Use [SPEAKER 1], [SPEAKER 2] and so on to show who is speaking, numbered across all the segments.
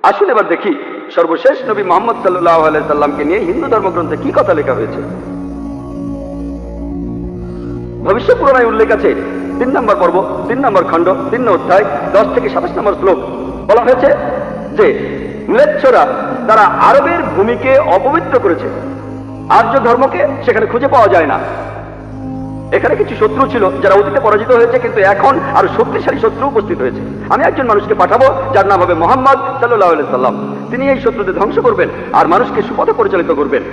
[SPEAKER 1] আসুন এবার দেখি সর্বশেষ নবী মুহাম্মদ সাল্লাল্লাহু আলাইহি সাল্লামকে নিয়ে হিন্দু ধর্মগ্রন্থে কি কথা লেখা হয়েছে। ভবিষ্যৎ পুরাণে উল্লেখ আছে 3 নম্বর পর্ব 3 নম্বর খণ্ড 3 অধ্যায় 10 থেকে 27 নম্বর শ্লোক। বলা হয়েছে যে ম্লেচ্ছরা তারা আরবের ভূমিকে অপবিত্র করেছে, আর্য ধর্মকে সেখানে খুঁজে পাওয়া যায় না। এখানে কিছু শত্রু ছিল যারা অতীতে পরাজিত হয়েছে, কিন্তু এখন আরো শক্তিশালী শত্রু উপস্থিত হয়েছে। আমি একজন মানুষকে পাঠাবো যার নাম হবে মুহাম্মদ সাল্লাল্লাহু আলাইহি সাল্লাম। তিনি এই শত্রুদের ধ্বংস করবেন আর মানুষকে সুপথে পরিচালিত করবেন।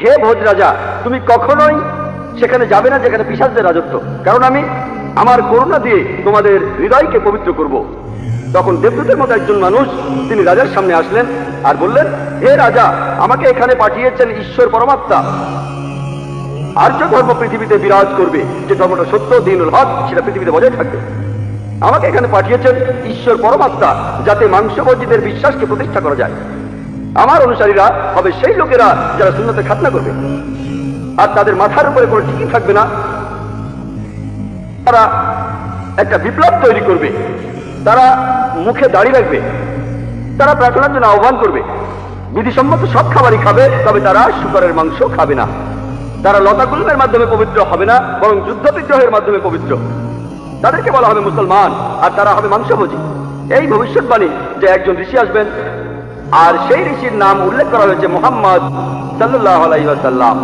[SPEAKER 1] হে ভোজ রাজা, তুমি কখনোই সেখানে যাবে না যেখানে পিশাচদের রাজত্ব, কারণ আমি আমার করুণা দিয়ে তোমাদের হৃদয়কে পবিত্র করব। তখন দেবদূতের মতো একজন মানুষ তিনি রাজার সামনে আসলেন আর বললেন, হে রাজা, আমাকে এখানে পাঠিয়েছেন ঈশ্বর পরমাত্মা। আর্য ধর্ম পৃথিবীতে বিরাজ করবে, যে ধর্মটা সত্য দ্বীনুল হক সেটা পৃথিবীতে বজায় থাকবে। আমাকে এখানে পাঠিয়েছেন ঈশ্বর পরমাত্মা, যাতে মাংসভোজীদের বিশ্বাসকে প্রতিষ্ঠা করা যায়। আমার অনুসারীরা হবে সেই লোকেরা যারা সুন্নতে খাতনা করবে, আর তাদের মাথার উপরে কোনো টিকি থাকবে না। তারা একটা বিপ্লব তৈরি করবে, তারা মুখে দাড়ি রাখবে, তারা প্রার্থনার জন্য আহ্বান করবে, বিধিসম্মত সব খাবারই খাবে, তবে তারা শুকরের মাংস খাবে না। তারা লতাগুল্মের মাধ্যমে পবিত্র হবে না, বরং যুদ্ধ বিগ্রহের মাধ্যমে পবিত্র। তাদেরকে বলা হবে মুসলমান, আর তারা হবে মাংসভোজী। এই ভবিষ্যৎবাণী যে একজন ঋষি আসবেন, আর সেই ঋষির নাম উল্লেখ করা হয়েছে মুহাম্মদ সাল্লাল্লাহু আলাইহি ওয়াসাল্লাম।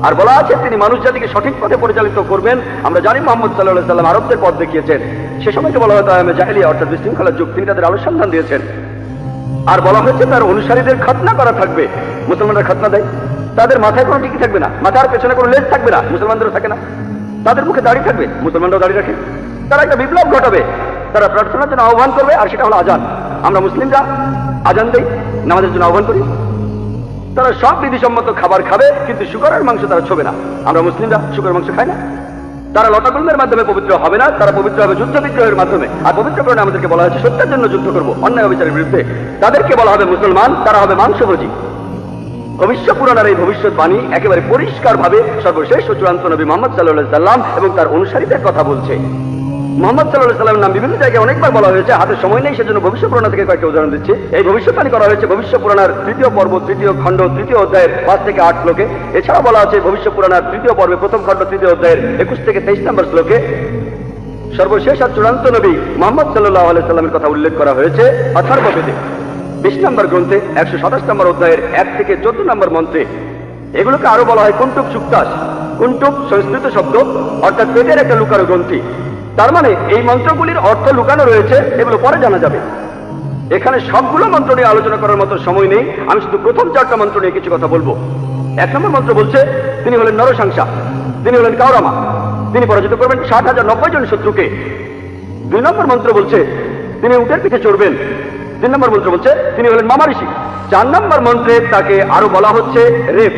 [SPEAKER 1] আর বলা আছে তিনি মানুষ জাতিকে সঠিক পথে পরিচালিত করবেন। আমরা জানি মুহাম্মদ সাল্লাল্লাহু আলাইহি ওয়াসাল্লাম আরবদের পথ দেখিয়েছেন। সে সময়কে বলা হতো আয়ামে জাহেলিয়া, অর্থাৎ বিশৃঙ্খলার যুগ। তিনি তাদের আলো সন্ধান দিয়েছেন। আর বলা হয়েছে তার অনুসারীদের খাতনা করা থাকবে। মুসলমানরা খাতনা দেয়, তাদের মাথায় কোনো টিকি থাকবে না, মাথার পেছনে কোনো লেজ থাকবে না, মুসলমানদেরও থাকে না। তাদের মুখে দাড়ি থাকবে, মুসলমানরাও দাড়ি রাখে। তারা একটা বিপ্লব ঘটাবে, তারা প্রার্থনার জন্য আহ্বান করবে, আর সেটা হলো আজান। আমরা মুসলিমরা আজান দেই, নামাজের জন্য আহ্বান করি। তারা সব বিধিসম্মত খাবার খাবে, কিন্তু শুকরের মাংস তারা ছোবে না। আমরা মুসলিমরা শুকরের মাংস খাই না। তারা লতাগুল্মের মাধ্যমে পবিত্র হবে না, তারা পবিত্র হবে যুদ্ধ বিগ্রহের মাধ্যমে। আর পবিত্র কারণে আমাদেরকে বলা হয়েছে সত্যের জন্য যুদ্ধ করবো, অন্যায় অবিচারের বিরুদ্ধে। তাদেরকে বলা হবে মুসলমান, তারা হবে মাংসভোজী। ভবিষ্যৎ পুরাণের এই ভবিষ্যৎবাণী একেবারে পরিষ্কার ভাবে সর্বশেষ ও চূড়ান্ত নবী মুহাম্মদ সাল্লাল্লাহু আলাইহি সাল্লাম এবং তার অনুসারীদের কথা বলছে। মুহাম্মদ সাল্লাল্লাহু আলাইহি সাল্লামের নাম বিভিন্ন জায়গায় অনেকবার বলা হয়েছে, হাতে সময় নেই, সেজন্য ভবিষ্যৎ পুরাণ থেকে কয়েকটা উদাহরণ দিচ্ছি। এই ভবিষ্যৎবাণী করা হয়েছে ভবিষ্যৎ পুরাণের 3য় পর্ব 3য় খণ্ড 3য় অধ্যায়ের 5 থেকে 8 শ্লোকে। এছাড়া বলা আছে ভবিষ্যৎ পুরাণের 3য় পর্বে 1ম খণ্ড 3য় অধ্যায়ের 21 থেকে 23 নম্বর শ্লোকে। সর্বশেষ আর চূড়ান্ত নবী মুহাম্মদ সাল্লাল্লাহু আলাইহি সাল্লামের কথা উল্লেখ করা হয়েছে অথর্ববেদে 20 নম্বর গ্রন্থে 127 নম্বর অধ্যায়ের 1 থেকে 14 নম্বর মন্ত্রে। এগুলোকে আরো বলা হয় কুন্টুক চুক্তাস। কুন্টুক সংস্কৃত শব্দ, অর্থাৎ পেটের একটা লুকানো গ্রন্থি। তার মানে এই মন্ত্রগুলির অর্থ লুকানো রয়েছে, এগুলো পরে জানা যাবে। এখানে সবগুলো মন্ত্র নিয়ে আলোচনা করার মতো সময় নেই, আমি শুধু প্রথম 4টা মন্ত্র নিয়ে কিছু কথা বলবো। 1 নম্বর মন্ত্র বলছে তিনি হলেন নরসাংসা, তিনি হলেন কাউরামা, তিনি পরাজিত করবেন 60,090 জন শত্রুকে। 2 নম্বর মন্ত্র বলছে তিনি উটের পিঠে চড়বেন। 3 নম্বর মন্ত্র বলছে তিনি হলেন মামা ঋষি। 4 নম্বর মন্ত্রে তাকে আরো বলা হচ্ছে রেপ।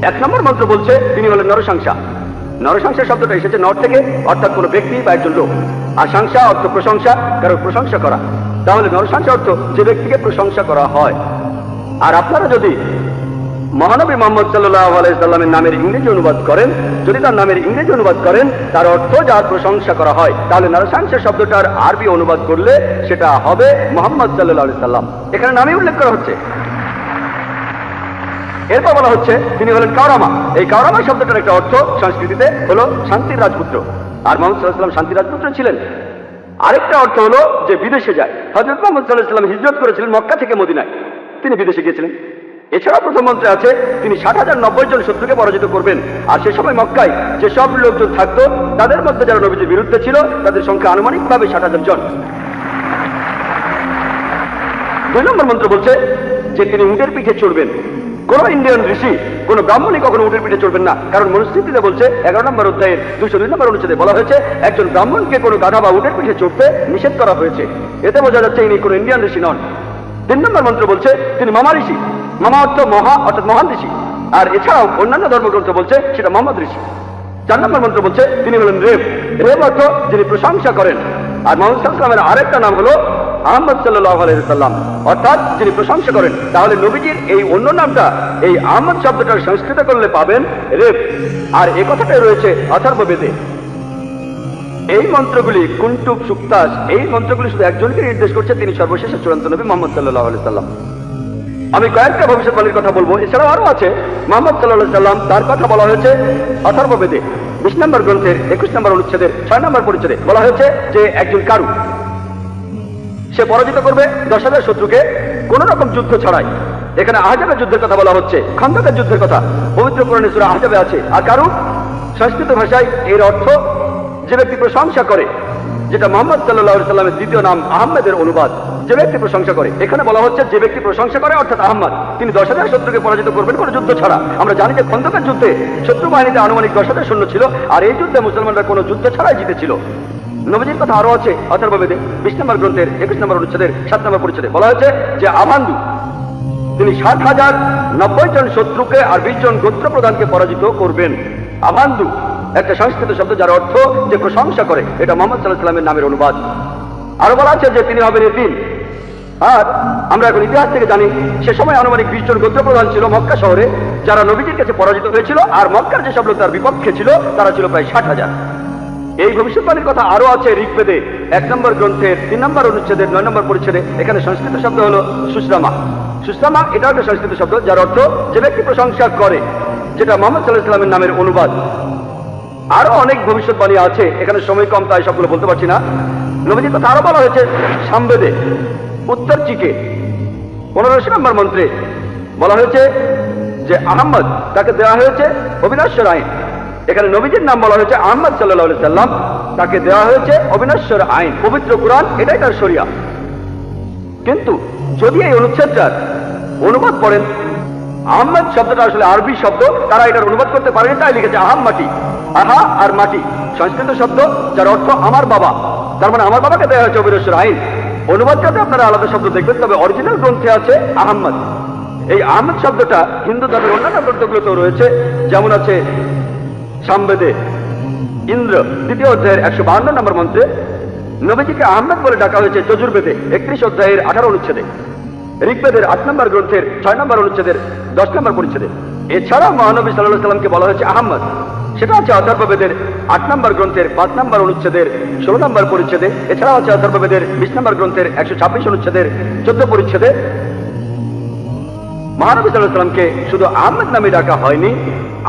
[SPEAKER 1] 1 নম্বর মন্ত্র বলছে তিনি হলেন নরসাংসা। নরসাংসা শব্দটা এসেছে নর থেকে, অর্থাৎ কোনো ব্যক্তি বা একজন লোক। আর সাংসা অর্থ প্রশংসা, কারো প্রশংসা করা। তাহলে নরসাংসা অর্থ যে ব্যক্তিকে প্রশংসা করা হয়। আর আপনারা যদি মহানবী মুহাম্মদ সাল্লাল্লাহু আলাইহি সাল্লামের নামের ইংরেজি অনুবাদ করেন, যদি তার নামের ইংরেজি অনুবাদ করেন তার অর্থ যার প্রশংসা করা হয়, তাহলে নরসাংসা শব্দটার আরবি অনুবাদ করলে সেটা হবে মুহাম্মদ সাল্লাল্লাহু আলাইহি সাল্লাম। এখানে নামই উল্লেখ করা হচ্ছে। এরপর বলা হচ্ছে তিনি হলেন কাউরামা। এই কাউরামা শব্দটার একটা অর্থ সংস্কৃতিতে হলো শান্তির রাজপুত্র। আর মুহাম্মদ সাল্লাল্লাহু আলাইহি সাল্লাম শান্তির রাজপুত্র ছিলেন। আরেকটা অর্থ হলো যে বিদেশে যায়। হযরত মুহাম্মদ সাল্লাল্লাহু আলাইহি সাল্লাম হিজরত করেছিলেন মক্কা থেকে মদিনায়, তিনি বিদেশে গিয়েছিলেন। এছাড়া প্রথম মন্ত্রে আছে তিনি 60,090 জন শত্রুকে পরাজিত করবেন। আর সে সময় মক্কায় যেসব লোকজন থাকতো তাদের মধ্যে যারা নবীজির বিরুদ্ধে ছিল তাদের সংখ্যা আনুমানিকভাবে 60,000 জন। 2 নম্বর মন্ত্র বলছে যে তিনি উটের পিঠে চড়বেন। কোন ইন্ডিয়ান ঋষি, কোন ব্রাহ্মণই কখনো উটের পিঠে চড়বেন না, কারণ মনুস্মৃতিতে বলছে 11 নম্বর অধ্যায়ের 202 নম্বর অনুচ্ছেদে বলা হয়েছে একজন ব্রাহ্মণকে কোনো গাধা বা উটের পিঠে চড়তে নিষেধ করা হয়েছে। এতে বোঝা যাচ্ছে ইনি কোনো ইন্ডিয়ান ঋষি নন। 3 নম্বর মন্ত্র বলছে তিনি মামা ঋষি। মামা অর্থ মহা, অর্থাৎ মহান ঋষি। আর এছাড়াও অন্যান্য ধর্মগ্রন্থ বলছে সেটা মোহাম্মদ ঋষি। 4 নম্বর মন্ত্র বলছে তিনি হলেন রেব। রেব অর্থ যিনি প্রশংসা করেন। আর মুহাম্মদ সাল্লাল্লাহু আলাইহি সাল্লামের আরেকটা নাম হলো আহমদ সাল্লাল্লাহু আলাইহি সাল্লাম, অর্থাৎ যিনি প্রশংসা করেন। তাহলে নবীজির এই অন্য নামটা এই আহমদ শব্দটার সংস্কৃত করলে পাবেন রেব। আর এ কথাটাই রয়েছে অথর্ববেদে। এই মন্ত্রগুলি কুন্টুব সুক্তাস, এই মন্ত্রগুলি শুধু একজনকে নির্দেশ করছে, তিনি সর্বশেষ চূড়ান্ত নবী মুহাম্মদ সাল্লাল্লাহু আলাইহি সাল্লাম। আমি কয়েকটা ভবিষ্যৎবাণীর কথা বলবো, এছাড়াও আরো আছে। মুহাম্মদ সাল্লাল্লাহু আলাইহি সাল্লাম, তার কথা বলা হয়েছে অথর্ববেদে 20 নম্বর গ্রন্থের 21 নম্বর অনুচ্ছেদের 6 নম্বর পরিচ্ছেদে বলা হয়েছে যে একজন কারু, সে পরাজিত করবে 10,000 শত্রুকে কোন রকম যুদ্ধ ছাড়াই। এখানে আহজাবের যুদ্ধের কথা বলা হচ্ছে, খন্দকের যুদ্ধের কথা পবিত্র কোরআনে সূরা আহজাবে আছে। আর কারু সংস্কৃত ভাষায় এর অর্থ যে ব্যক্তি প্রশংসা করে, যেটা মুহাম্মদ সাল্লাল্লাহু আলাইহি সাল্লামের দ্বিতীয় নাম আহমেদের অনুবাদ, যে ব্যক্তি প্রশংসা করে। এখানে বলা হচ্ছে যে ব্যক্তি প্রশংসা করে অর্থাৎ আহমদ, তিনি 10,000 শত্রুকে পরাজিত করবেন কোনো যুদ্ধ ছাড়া। আমরা জানি যে খন্দকের যুদ্ধে শত্রু বাহিনীতে আনুমানিক 10,000 সৈন্য ছিল, আর এই যুদ্ধে মুসলমানরা কোনো যুদ্ধ ছাড়াই জিতেছিল। নবীজির কথা আরো আছে অথর্ববেদে 20 নম্বর গ্রন্থের 21 নম্বর অনুচ্ছেদের 7 নম্বর পরিচ্ছেদে বলা হয়েছে যে আভান্দু, তিনি 60,090 জন শত্রুকে আর 20 জন গোত্র প্রধানকে পরাজিত করবেন। আভান্দু একটা সংস্কৃত শব্দ যার অর্থ যে প্রশংসা করে, এটা মুহাম্মদ সাল্লাল্লাহু আলাইহি সাল্লামের নামের অনুবাদ। আরো বলা আছে যে তিনি হবেন এতিম। আর আমরা এখন ইতিহাস থেকে জানি সে সময় আনুমানিক 20 জন গোত্র প্রধান ছিল মক্কা শহরে, যারা নবীজির কাছে পরাজিত হয়েছিল, আর মক্কার যেসব লোক তার বিপক্ষে ছিল তারা ছিল প্রায় 60,000। এই ভবিষ্যৎবাণীর কথা আরো আছে ঋগ্বেদে 1 নম্বর গ্রন্থের 3 নম্বর অনুচ্ছেদের 9 নম্বর পরিচ্ছেদে। এখানে সংস্কৃত শব্দ হলো সুশ্রামা। সুশ্রামা এটা একটা সংস্কৃত শব্দ যার অর্থ যে ব্যক্তি প্রশংসা করে, যেটা মুহাম্মদ সাল্লাল্লাহু আলাইহি সাল্লামের নামের অনুবাদ। আরো অনেক ভবিষ্যৎবাণী আছে, এখানে সময় কম তাই সবগুলো বলতে পারছি না। নবীজির কথা আরো বলা হয়েছে সামবেদে উত্তর চিকে 15 নম্বর মন্ত্রে বলা হয়েছে যে আহমদ, তাকে দেওয়া হয়েছে অবিনশ্বর আইন। এখানে নবীজির নাম বলা হয়েছে আহমদ সাল্লাল্লাহু আলাইহি সাল্লাম, তাকে দেওয়া হয়েছে অবিনশ্বর আইন। পবিত্র কুরআন এটাই তার শরিয়া। কিন্তু যদি এই অনুচ্ছেদটার অনুবাদ পড়েন, আহমদ শব্দটা আসলে আরবি শব্দ, তারা এটার অনুবাদ করতে পারেনি, তাই লিখেছে আহাম মাটি। আহা আর মাটি সংস্কৃত শব্দ যার অর্থ আমার বাবা, তার মানে আমার বাবাকে দেওয়া হয়েছে অবিনশ্বর আইন। অনুবাদটাতে আপনারা আলাদা শব্দ দেখবেন, তবে অরিজিনাল গ্রন্থে আছে আহমদ। এই আহমদ শব্দটা হিন্দু ধর্মের অন্যান্য গ্রন্থগুলোতেও রয়েছে, যেমন আছে সামবেদে ইন্দ্র 2য় অধ্যায়ের 152 নম্বর মন্ত্রে নবীজিকে আহমদ বলে ডাকা হয়েছে। যজুর্বেদে 31 অধ্যায়ের 18 অনুচ্ছেদে, ঋগ্বেদের 8 নম্বর গ্রন্থের 6 নম্বর অনুচ্ছেদের 10 নম্বর পরিচ্ছেদে। এছাড়া মহানবী সাল্লাল্লাহু আলাইহি সাল্লামকে বলা হয়েছে আহমদ, সেটা আছে অথর্ববেদের 8 নম্বর গ্রন্থের 5 নম্বর অনুচ্ছেদের 16 নম্বর পরিচ্ছেদে। এছাড়াও আছে অথর্ববেদের 20 নম্বর গ্রন্থের 126 অনুচ্ছেদের 14 পরিচ্ছেদে। মহানবী সাল্লাল্লাহু আলাইহি সাল্লামকে শুধু আহমদ নামে ডাকা হয়নি,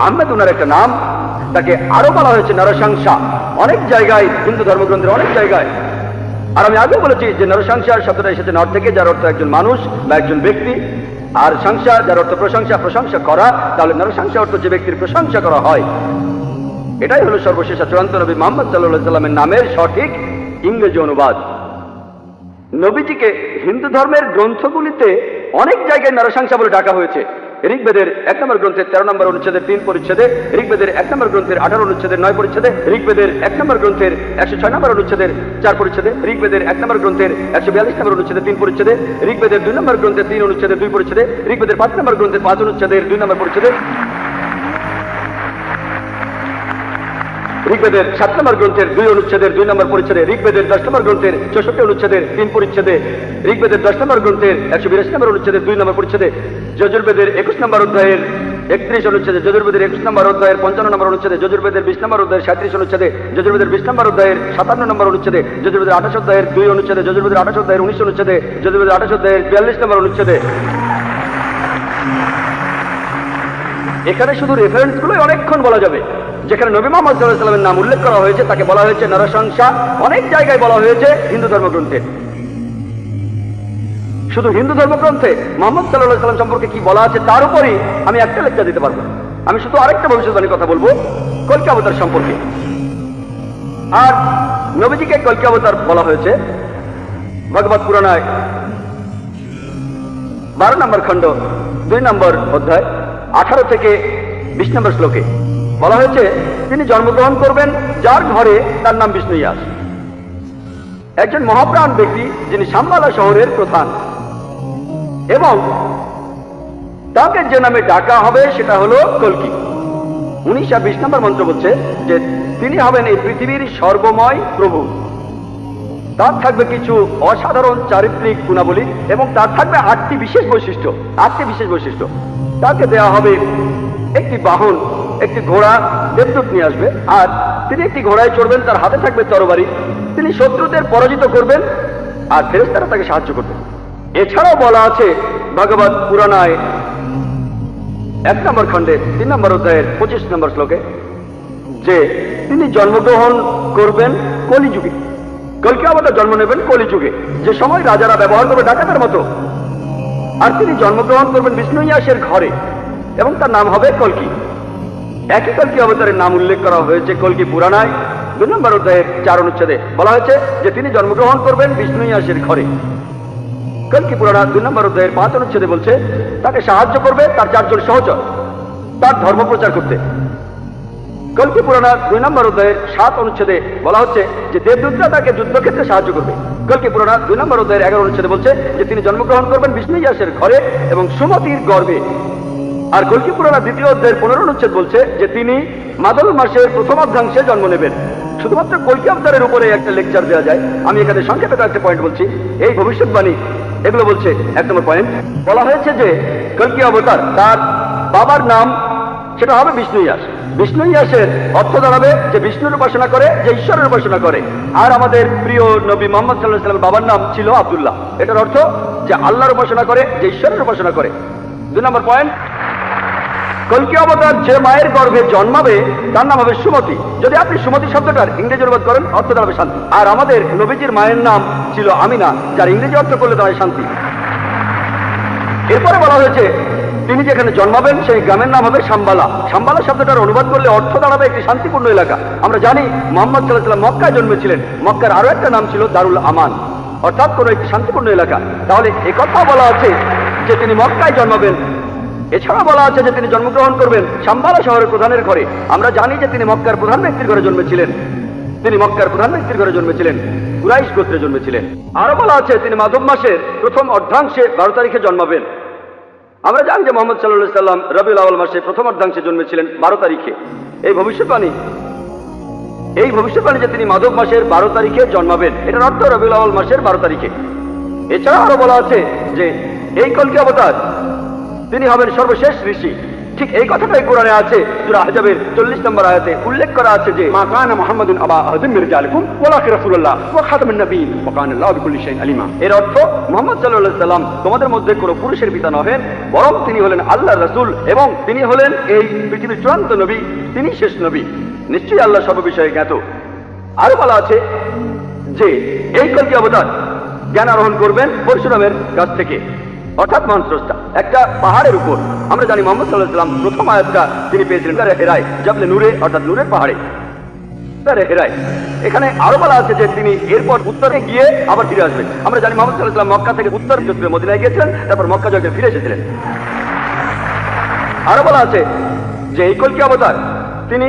[SPEAKER 1] আহমদ ওনার একটা নাম, তাকে আরো বলা হয়েছে নরসংসা অনেক জায়গায়, হিন্দু ধর্মগ্রন্থের অনেক জায়গায়। আর আমি আগে বলেছি যে নরসংসার শব্দটা এসেছে নর থেকে, যার অর্থ একজন মানুষ বা একজন ব্যক্তি, আর সংসা যার অর্থ প্রশংসা, প্রশংসা করা। তাহলে নরসংসা অর্থ যে ব্যক্তির প্রশংসা করা হয়। এটাই হলো সর্বশেষ চূড়ান্ত নবী মুহাম্মদ সাল্লাল্লাহু আলাইহি সাল্লামের নামের সঠিক ইংরেজি অনুবাদ। নবীজিকে হিন্দু ধর্মের গ্রন্থগুলিতে অনেক জায়গায় নরসংসা বলে ডাকা হয়েছে। ঋগ্বেদের 1 নম্বর গ্রন্থের 13 নম্বর অনুচ্ছেদের 3 পরিচ্ছেদে, ঋগ্বেদের 1 নম্বর গ্রন্থের 18 অনুচ্ছেদের 9 পরিচ্ছেদে, ঋগ্বেদের 1 নম্বর গ্রন্থের 106 নম্বর অনুচ্ছেদের 4 পরিচ্ছেদে, ঋগ্বেদের 1 নম্বর গ্রন্থের 142 নম্বর অনুচ্ছেদের 3 পরিচ্ছেদে, ঋগ্বেদের 2 নম্বর গ্রন্থের 3 অনুচ্ছেদের 2 পরিচ্ছেদে, ঋগ্বেদের 5 নম্বর গ্রন্থের 5 অনুচ্ছেদের 2 নম্বর পরিচ্ছেদে, ঋগ্বেদের 7 নম্বর গ্রন্থের 2 অনুচ্ছেদের 2 নম্বর পরিচ্ছেদে, ঋগ্বেদের 10 নম্বর গ্রন্থের 64 অনুচ্ছেদের 3 পরিচ্ছেদে, ঋগ্বেদের 10 নম্বর গ্রন্থের 182 নম্বর অনুচ্ছেদের 2 নম্বর পরিচ্ছেদে, যজুর্বেদের 21 নম্বর অধ্যায়ের 31 অনুচ্ছেদে, যজুর্বেদের 21 নম্বর অধ্যায়ের 55 নম্বর অনুচ্ছেদে, যজুর্বেদের 20 নম্বর অধ্যায়ের 37 অনুচ্ছেদে, যজুর্বেদের 20 নম্বর অধ্যায়ের 57 নম্বর অনুচ্ছেদে, যজুর্বেদের 28 অধ্যায়ের 2 অনুচ্ছেদে, যজুর্বেদের 28 অধ্যায়ের 19 অনুচ্ছেদে, যজুর্বেদের 28 অধ্যায়ের 42 নম্বর অনুচ্ছেদে। এখানে শুধু রেফারেন্সগুলোই অনেকক্ষণ বলা যাবে। যেখানে নবী মুহাম্মদ সাল্লাল্লাহু আলাইহি সাল্লামের নাম উল্লেখ করা হয়েছে তাকে বলা হয়েছে নরসংসা, অনেক জায়গায় বলা হয়েছে হিন্দু ধর্মগ্রন্থে। শুধু হিন্দু ধর্মগ্রন্থে মুহাম্মদ সাল্লাল্লাহু আলাইহি সাল্লাম সম্পর্কে কি বলা আছে তার উপরই আমি একটা লেকচার দিতে পারবো। আমি শুধু আরেকটা ভবিষ্যৎবাণীর কথা বলবো, কল্কি অবতার সম্পর্কে। আর নবীজিকে কল্কি অবতার বলা হয়েছে ভগবত পুরাণায় 12 নম্বর খণ্ড 2 নম্বর অধ্যায় 18 থেকে 20 নম্বর শ্লোকে বলা হয়েছে তিনি জন্মগ্রহণ করবেন যার ঘরে তার নাম বিষ্ণু ইয়াস, একজন মহাপ্রাণ ব্যক্তি যিনি সাম্বালা শহরের প্রধান, এবং তাকে যে নামে ডাকা হবে সেটা হলো কল্কি। 19 আর 20 নম্বর মন্ত্র বলছে যে তিনি হবেন এই পৃথিবীর সর্বময় প্রভু। তার থাকবে কিছু অসাধারণ চারিত্রিক গুণাবলী এবং তার থাকবে 8টি বিশেষ বৈশিষ্ট্য। 8টি বিশেষ বৈশিষ্ট্য তাকে দেওয়া হবে একটি বাহন, একটি ঘোড়া দেবদূত নিয়ে আসবে, আর তিনি একটি ঘোড়ায় চড়বেন, তার হাতে থাকবে তরবারি, তিনি শত্রুদের পরাজিত করবেন আর ফেরেশতারা তাকে সাহায্য করবে। এছাড়াও বলা আছে ভগবত পুরাণায় 1 নম্বর খণ্ডে 3 নম্বর অধ্যায়ের 25 নম্বর শ্লোকে যে তিনি জন্মগ্রহণ করবেন কলিযুগে। কল্কি অবতার জন্ম নেবেন কলিযুগে, যে সময় রাজারা ব্যবহার করবে ডাকাতের মতো। আর তিনি জন্মগ্রহণ করবেন বিষ্ণু ইয়াসের ঘরে, এবং তার নাম হবে কল্কি। একই কল্কি অবতারের নাম উল্লেখ করা হয়েছে কল্কি পুরাণায় 2 নম্বর অধ্যায়ের 4 অনুচ্ছেদে। বলা হয়েছে যে তিনি জন্মগ্রহণ করবেন বিষ্ণু ইয়াসের ঘরে। কল্কি পুরাণা 2 নম্বর অধ্যায়ের 5 অনুচ্ছেদে বলছে তাকে সাহায্য করবে তার 4 জন সহচর তার ধর্ম প্রচার করতে। কল্কি পুরাণা 2 নম্বর অধ্যায়ের 7 অনুচ্ছেদে বলা হচ্ছে যে দেবদূতরা তাকে যুদ্ধক্ষেত্রে সাহায্য করবে। কল্কি পুরাণা 2 নম্বর অধ্যায়ের 11 অনুচ্ছেদে বলছে যে তিনি জন্মগ্রহণ করবেন বিষ্ণু ইয়াসের ঘরে এবং সুমতির গর্ভে। আর কল্কি পুরাণা 2য় অধ্যায়ের 15 অনুচ্ছেদ বলছে যে তিনি মাদল মাসের প্রথম অর্ধাংশে জন্ম নেবেন। শুধুমাত্র কল্কি অবতারের উপরে একটা লেকচার দেওয়া যায়, আমি এখানে সংক্ষেপে কয়েকটা পয়েন্ট বলছি। এই ভবিষ্যৎবাণী এগুলো বলছে। 1 নম্বর পয়েন্ট, বলা হয়েছে যে কল্কি অবতার তার বাবার নাম সেটা হবে বিষ্ণু ইয়াস। বিষ্ণু ইয়াসের অর্থ দাঁড়াবে যে বিষ্ণুর উপাসনা করে, যে ঈশ্বরের উপাসনা করে। আর আমাদের প্রিয় নবী মুহাম্মদ সাল্লাল্লাহু আলাইহি ওয়াসাল্লামের বাবার নাম ছিল আব্দুল্লাহ। এটার অর্থ যে আল্লাহর উপাসনা করে, যে ঈশ্বরের উপাসনা করে। 2 নম্বর পয়েন্ট, কল্কি অবতার যে মায়ের গর্ভে জন্মাবে তার নাম হবে সুমতি। যদি আপনি সুমতি শব্দটার ইংরেজি অনুবাদ করেন অর্থ দাঁড়াবে শান্তি। আর আমাদের নবীজির মায়ের নাম ছিল আমিনা, যার ইংরেজি অর্থ করলে দাঁড়ায় শান্তি। এরপরে বলা হয়েছে তিনি যেখানে জন্মাবেন সেই গ্রামের নাম হবে শাম্বালা। শাম্বালা শব্দটার অনুবাদ করলে অর্থ দাঁড়াবে একটি শান্তিপূর্ণ এলাকা। আমরা জানি মুহাম্মদ সাল্লাল্লাহু আলাইহি ওয়াসাল্লাম মক্কায় জন্মেছিলেন, মক্কার আরো একটা নাম ছিল দারুল আমান, অর্থাৎ কোন একটি শান্তিপূর্ণ এলাকা। তাহলে একথা বলা আছে যে তিনি মক্কায় জন্মাবেন। এছাড়া বলা আছে যে তিনি জন্মগ্রহণ করবেন শাম্বালা শহরের প্রধানের ঘরে। আমরা জানি যে তিনি মক্কার প্রধান ব্যক্তির ঘরে জন্মেছিলেন, তিনি মক্কার প্রধান ব্যক্তির ঘরে জন্মেছিলেন, কুরাইশ গোত্রে জন্মেছিলেন। আরো বলা আছে তিনি মাধব মাসের প্রথম অর্ধাংশে 12 তারিখে জন্মাবেন। আমরা জানি যে মুহাম্মদ সাল্লাল্লাহু আলাইহি ওয়াসাল্লাম রবিউল আউয়াল মাসে প্রথম অর্ধাংশে জন্মেছিলেন 12 তারিখে। এই ভবিষ্যৎবাণী যে তিনি মাধব মাসের 12 তারিখে জন্মাবেন, এটার অর্থ রবিউল আউয়াল মাসের 12 তারিখে। এছাড়া আরো বলা আছে যে এই কল্কি অবতার তিনি হবেন সর্বশেষ ঋষি। ঠিক এই কথাটাই কোরআনে আছে। সূরা আহজাবের 40 নম্বর আয়াতে উল্লেখ করা আছে যে
[SPEAKER 2] মা কানা মুহাম্মাদুন আবা আহাদিন মির রিজালিকুম ওয়ালাকিন রাসূলুল্লাহ ওয়া খাতামুন নবিয়্যিন ওয়া কানা আল্লাহু বিকুল্লি শাইইন আলিমা।
[SPEAKER 1] এর অর্থ মুহাম্মদ সাল্লাল্লাহু আলাইহি ওয়াসাল্লাম তোমাদের মধ্যে কোনো পুরুষের পিতা নহেন, বরং তিনি হলেন আল্লাহর রাসূল এবং তিনি হলেন এই পৃথিবীর চূড়ান্ত নবী, তিনি শেষ নবী। নিশ্চয়ই আল্লাহ সর্ব বিষয়ে জ্ঞাত। আরো বলা আছে যে এই কল্কি অবতার জ্ঞান আরোহণ করবেন পরশুরামের কাছ থেকে, অর্থাৎ মহান স্রষ্টা একটা পাহাড়ের উপর। আমরা জানি মুহাম্মদ সাল্লাল্লাহু আলাইহি ওয়াসাল্লাম প্রথম আয়াতটা তিনি পেয়েছিলেন গারে হেরায়, জাবলে নূরে, অর্থাৎ নূরের পাহাড়ে, গারে হেরায়। এখানে আরো বলা আছে যে তিনি এরপর উত্তরে গিয়ে আবার ফিরে আসবেন। আমরা জানি মুহাম্মদ সাল্লাল্লাহু আলাইহি ওয়াসাল্লাম মক্কা থেকে উত্তর যুদ্ধে মদিনায় গিয়েছিলেন, তারপর মক্কা জয় করে ফিরে এসেছিলেন। আরো বলা আছে যে এই কল্কি অবতার তিনি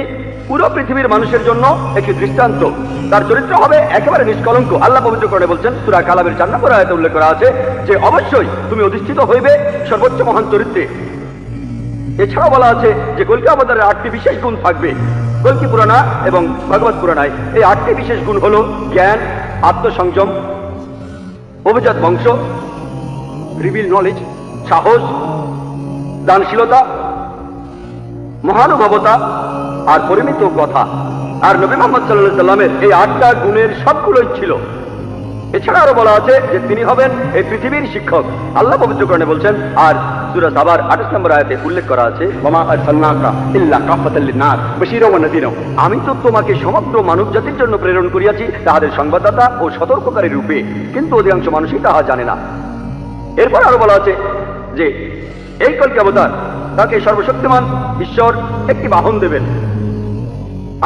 [SPEAKER 1] পুরো পৃথিবীর মানুষের জন্য একটি দৃষ্টান্ত। তার চরিত্র হবে একেবারে নিষ্কলঙ্ক। আল্লাহ পবিত্র কোরআনে বলছেন, সূরা কালামের 4 নম্বর আয়াতে উল্লেখ করা আছে যে অবশ্যই তুমি অধিষ্ঠিত হইবে সর্বোচ্চ মহান চরিত্রে। এছাড়াও বলা আছে যে কল্কি অবতারের 8টি বিশেষ গুণ থাকবে। কল্কি পুরাণা এবং ভগবত পুরাণায় এই 8টি বিশেষ গুণ হলো জ্ঞান, আত্মসংযম, অভিজাত বংশ, রিভিল নলেজ, সাহস, দানশীলতা, মহানুভবতা আর পরিমিত কথা। আর নবী মুহাম্মদ সাল্লাল্লাহু আলাইহি ওয়াসাল্লামের এই 8টা গুণের সবগুলোই ছিল। এছাড়া আরো বলা আছে যে তিনি হবেন এই পৃথিবীর শিক্ষক। আল্লাহ পবিত্র কোরআনে বলছেন, আর সূরা সাবার 28 নম্বর আয়াতে উল্লেখ করা আছে,
[SPEAKER 2] ওয়া মা আরসালনাকা ইল্লা কাফাতাল লিন-নাস বাশীরাও ওয়া নাযীরা।
[SPEAKER 1] আমি তো তোমাকে সমগ্র মানব জাতির জন্য প্রেরণ করিয়াছি তাহাদের সংবাদদাতা ও সতর্ককারী রূপে, কিন্তু অধিকাংশ মানুষই তাহা জানে না। এরপর আরো বলা আছে যে এই কল্কি অবতার তাকে সর্বশক্তিমান ঈশ্বর একটি বাহন দেবেন।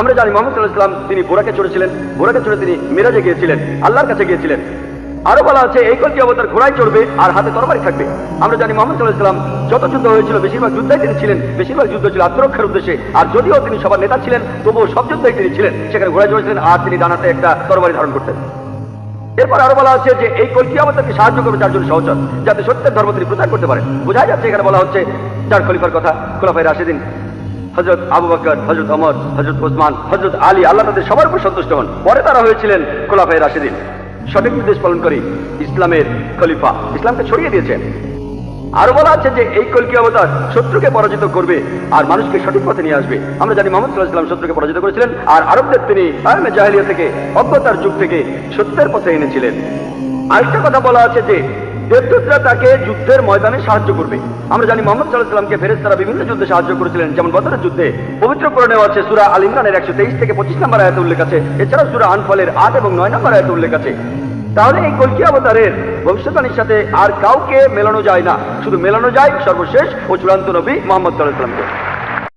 [SPEAKER 1] আমরা জানি মুহাম্মদ সাল্লাল্লাহু আলাইহি ওয়াসাল্লাম তিনি বোরাকে চড়েছিলেন, বোরাকে চড়ে তিনি মিরাজে গিয়েছিলেন, আল্লাহর কাছে গিয়েছিলেন। আরো বলা আছে এই কল্কি অবতার ঘোড়ায় চড়বে আর হাতে তরবারি থাকবে। আমরা জানি মুহাম্মদ সাল্লাল্লাহু আলাইহি ওয়াসাল্লাম যত যুদ্ধ হয়েছিল বেশিরভাগ যুদ্ধে তিনি ছিলেন, বেশিরভাগ যুদ্ধ ছিল আত্মরক্ষার উদ্দেশ্যে। আর যদিও তিনি সবার নেতা ছিলেন, তবুও সব যুদ্ধে তিনি ছিলেন, সেখানে ঘোড়ায় চড়েছিলেন আর তিনি ডানাতে একটা তরবারি ধারণ করতেন। এরপর আরো বলা আছে যে এই কল্কি অবতারকে সাহায্য করবে 4 জন সহচর, যাতে সত্যের ধর্ম তিনি প্রচার করতে পারেন। বোঝা যাচ্ছে এখানে বলা হচ্ছে 4 খলিফার কথা, খোলাফায়ে রাশিদিন, হযরত আবু বকর, হযরত ওমর, হযরত ওসমান, হযরত আলী, আল্লাহ তাদের সবার উপর সন্তুষ্ট হন। পরে তারা হয়েছিলেন খোলাফায়ে রাশিদিন, সঠিক নির্দেশ পালনকারী, ইসলামের খলিফা, ইসলামকে ছড়িয়ে দিয়েছেন। আরো বলা আছে যে এই কলকি অবতার শত্রুকে পরাজিত করবে আর মানুষকে সঠিক পথে নিয়ে আসবে। আমরা জানি মুহাম্মদ সাল্লাল্লাহু আলাইহি ওয়াসাল্লাম শত্রুকে পরাজিত করেছিলেন আর আরবদের তিনি আয়ামে জাহেলিয়া থেকে অজ্ঞতার যুগ থেকে সত্যের পথে এনেছিলেন। আরেকটা কথা বলা আছে যে দেবদূতরা তাকে যুদ্ধের ময়দানে সাহায্য করবে। আমরা জানি মুহাম্মদ সাল্লাল্লাহু আলাইহি ওয়াসাল্লামকে ফেরেশতারা বিভিন্ন যুদ্ধে সাহায্য করেছিলেন, যেমন বদরের যুদ্ধে। পবিত্র কোরআনেও আছে সূরা আল ইমরানের 123 থেকে 25 নম্বর আয়াতে উল্লেখ আছে। এছাড়া সূরা আনফালের 8 এবং 9 নম্বর আয়াতে উল্লেখ আছে। তাহলে এই কলকি অবতারের ভবিষ্যৎবাণীর সাথে আর কাউকে মেলানো যায় না, শুধু মেলানো যায় সর্বশেষ ও চূড়ান্ত নবী মুহাম্মদ সাল্লাল্লাহু আলাইহি ওয়াসাল্লামকে।